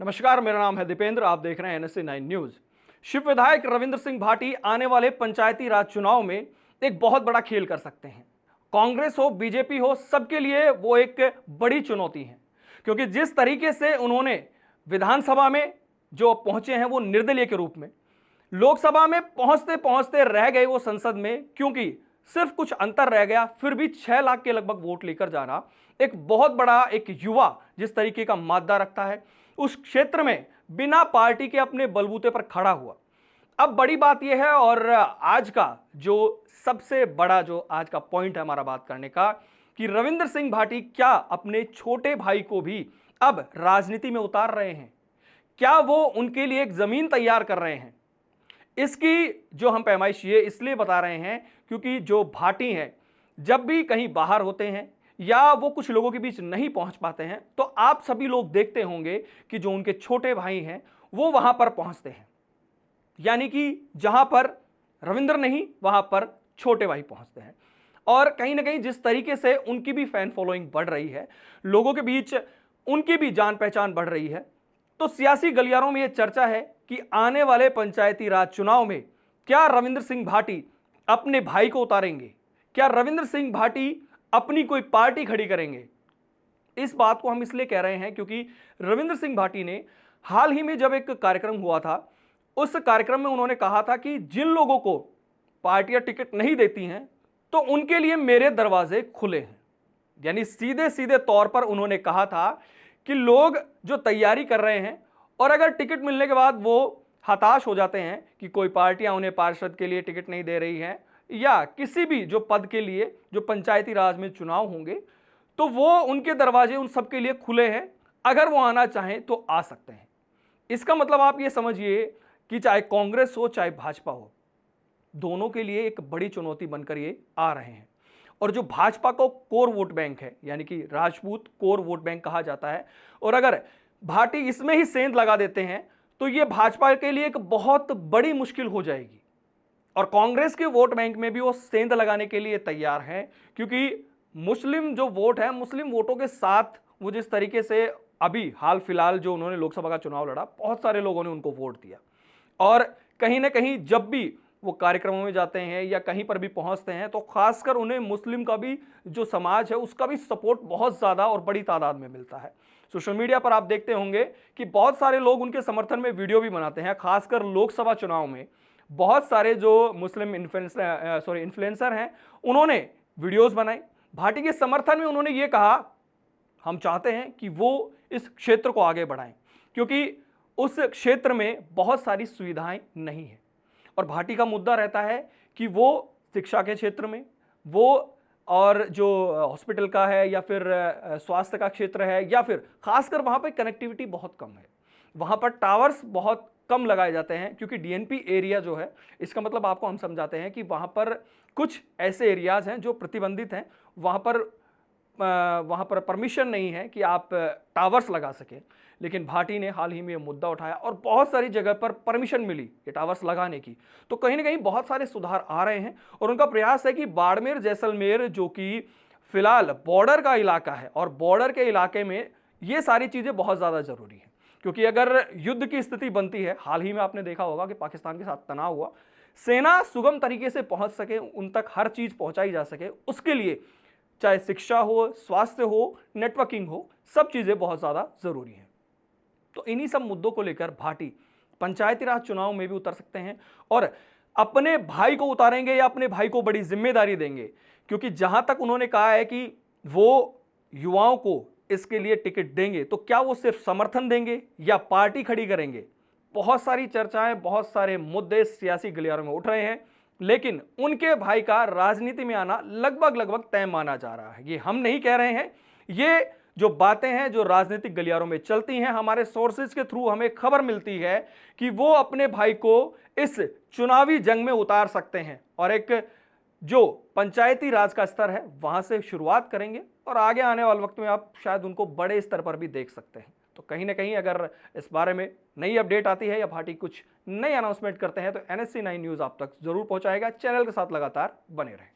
नमस्कार, मेरा नाम है दीपेंद्र। आप देख रहे हैं NSC9 न्यूज। शिव विधायक रविंद्र सिंह भाटी आने वाले पंचायती राज चुनाव में एक बहुत बड़ा खेल कर सकते हैं। कांग्रेस हो, बीजेपी हो, सबके लिए वो एक बड़ी चुनौती है, क्योंकि जिस तरीके से उन्होंने विधानसभा में जो पहुंचे हैं वो निर्दलीय के रूप में, लोकसभा में पहुंचते पहुंचते रह गए वो संसद में, क्योंकि सिर्फ कुछ अंतर रह गया, फिर भी 6 लाख के लगभग वोट लेकर जाना एक बहुत बड़ा, एक युवा जिस तरीके का मादा रखता है उस क्षेत्र में बिना पार्टी के अपने बलबूते पर खड़ा हुआ। अब बड़ी बात यह है, और आज का जो सबसे बड़ा जो आज का पॉइंट है हमारा बात करने का, कि रविंद्र सिंह भाटी क्या अपने छोटे भाई को भी अब राजनीति में उतार रहे हैं? क्या वो उनके लिए एक जमीन तैयार कर रहे हैं? इसकी जो हम पैमाइश ये इसलिए बता रहे हैं क्योंकि जो भाटी हैं जब भी कहीं बाहर होते हैं या वो कुछ लोगों के बीच नहीं पहुंच पाते हैं, तो आप सभी लोग देखते होंगे कि जो उनके छोटे भाई हैं वो वहां पर पहुंचते हैं। यानी कि जहां पर रविंद्र नहीं, वहां पर छोटे भाई पहुंचते हैं। और कहीं ना कहीं जिस तरीके से उनकी भी फैन फॉलोइंग बढ़ रही है, लोगों के बीच उनकी भी जान पहचान बढ़ रही है, तो सियासी गलियारों में यह चर्चा है कि आने वाले पंचायती राज चुनाव में क्या रविंद्र सिंह भाटी अपने भाई को उतारेंगे? क्या रविंद्र सिंह भाटी अपनी कोई पार्टी खड़ी करेंगे? इस बात को हम इसलिए कह रहे हैं क्योंकि रविंद्र सिंह भाटी ने हाल ही में जब एक कार्यक्रम हुआ था, उस कार्यक्रम में उन्होंने कहा था कि जिन लोगों को पार्टियां टिकट नहीं देती हैं तो उनके लिए मेरे दरवाजे खुले हैं। यानी सीधे सीधे तौर पर उन्होंने कहा था कि लोग जो तैयारी कर रहे हैं और अगर टिकट मिलने के बाद वो हताश हो जाते हैं कि कोई पार्टियां उन्हें पार्षद के लिए टिकट नहीं दे रही हैं या किसी भी जो पद के लिए जो पंचायती राज में चुनाव होंगे, तो वो उनके दरवाजे उन सबके लिए खुले हैं। अगर वो आना चाहें तो आ सकते हैं। इसका मतलब आप ये समझिए कि चाहे कांग्रेस हो चाहे भाजपा हो, दोनों के लिए एक बड़ी चुनौती बनकर ये आ रहे हैं। और जो भाजपा को कोर वोट बैंक है, यानी कि राजपूत कोर वोट बैंक कहा जाता है, और अगर भाटी इसमें ही सेंध लगा देते हैं तो ये भाजपा के लिए एक बहुत बड़ी मुश्किल हो जाएगी। और कांग्रेस के वोट बैंक में भी वो सेंध लगाने के लिए तैयार हैं, क्योंकि मुस्लिम जो वोट है, मुस्लिम वोटों के साथ वो जिस तरीके से अभी हाल फिलहाल जो उन्होंने लोकसभा का चुनाव लड़ा, बहुत सारे लोगों ने उनको वोट दिया। और कहीं ना कहीं जब भी वो कार्यक्रमों में जाते हैं या कहीं पर भी पहुंचते हैं तो खासकर उन्हें मुस्लिम का भी जो समाज है उसका भी सपोर्ट बहुत ज़्यादा और बड़ी तादाद में मिलता है। सोशल मीडिया पर आप देखते होंगे कि बहुत सारे लोग उनके समर्थन में वीडियो भी बनाते हैं। खासकर लोकसभा चुनाव में बहुत सारे जो मुस्लिम इन्फ्लुएंसर हैं, उन्होंने वीडियोस बनाए। भाटी के समर्थन में उन्होंने ये कहा, हम चाहते हैं कि वो इस क्षेत्र को आगे बढ़ाएं, क्योंकि उस क्षेत्र में बहुत सारी सुविधाएं नहीं है। और भाटी का मुद्दा रहता है कि वो शिक्षा के क्षेत्र में, वो और जो हॉस्पिटल का है या फिर स्वास्थ्य का क्षेत्र है, या फिर खासकर वहाँ पर कनेक्टिविटी बहुत कम है। वहाँ पर टावर्स बहुत कम लगाए जाते हैं, क्योंकि DNP एरिया जो है, इसका मतलब आपको हम समझाते हैं कि वहाँ पर कुछ ऐसे एरियाज हैं जो प्रतिबंधित हैं। वहाँ पर परमिशन नहीं है कि आप टावर्स लगा सकें। लेकिन भाटी ने हाल ही में ये मुद्दा उठाया और बहुत सारी जगह पर परमिशन मिली ये टावर्स लगाने की। तो कहीं ना कहीं बहुत सारे सुधार आ रहे हैं और उनका प्रयास है कि बाड़मेर जैसलमेर, जो कि फिलहाल बॉर्डर का इलाका है, और बॉर्डर के इलाके में ये सारी चीज़ें बहुत ज़्यादा ज़रूरी हैं, क्योंकि अगर युद्ध की स्थिति बनती है, हाल ही में आपने देखा होगा कि पाकिस्तान के साथ तनाव हुआ, सेना सुगम तरीके से पहुंच सके, उन तक हर चीज़ पहुंचाई जा सके, उसके लिए चाहे शिक्षा हो, स्वास्थ्य हो, नेटवर्किंग हो, सब चीज़ें बहुत ज़्यादा ज़रूरी हैं। तो इन्हीं सब मुद्दों को लेकर भाटी पंचायती राज चुनाव में भी उतर सकते हैं और अपने भाई को उतारेंगे या अपने भाई को बड़ी जिम्मेदारी देंगे, क्योंकि जहां तक उन्होंने कहा है कि वो युवाओं को इसके लिए टिकट देंगे, तो क्या वो सिर्फ समर्थन देंगे या पार्टी खड़ी करेंगे? बहुत सारी चर्चाएं, बहुत सारे मुद्दे सियासी गलियारों में उठ रहे हैं, लेकिन उनके भाई का राजनीति में आना लगभग तय माना जा रहा है। ये हम नहीं कह रहे हैं, ये जो बातें हैं जो राजनीतिक गलियारों में चलती हैं, हमारे सोर्सेज के थ्रू हमें खबर मिलती है कि वो अपने भाई को इस चुनावी जंग में उतार सकते हैं और एक जो पंचायती राज का स्तर है वहां से शुरुआत करेंगे और आगे आने वाले वक्त में आप शायद उनको बड़े स्तर पर भी देख सकते हैं। तो कहीं ना कहीं अगर इस बारे में नई अपडेट आती है या भाटी कुछ नई अनाउंसमेंट करते हैं तो NSC9 न्यूज़ आप तक जरूर पहुंचाएगा। चैनल के साथ लगातार बने रहें।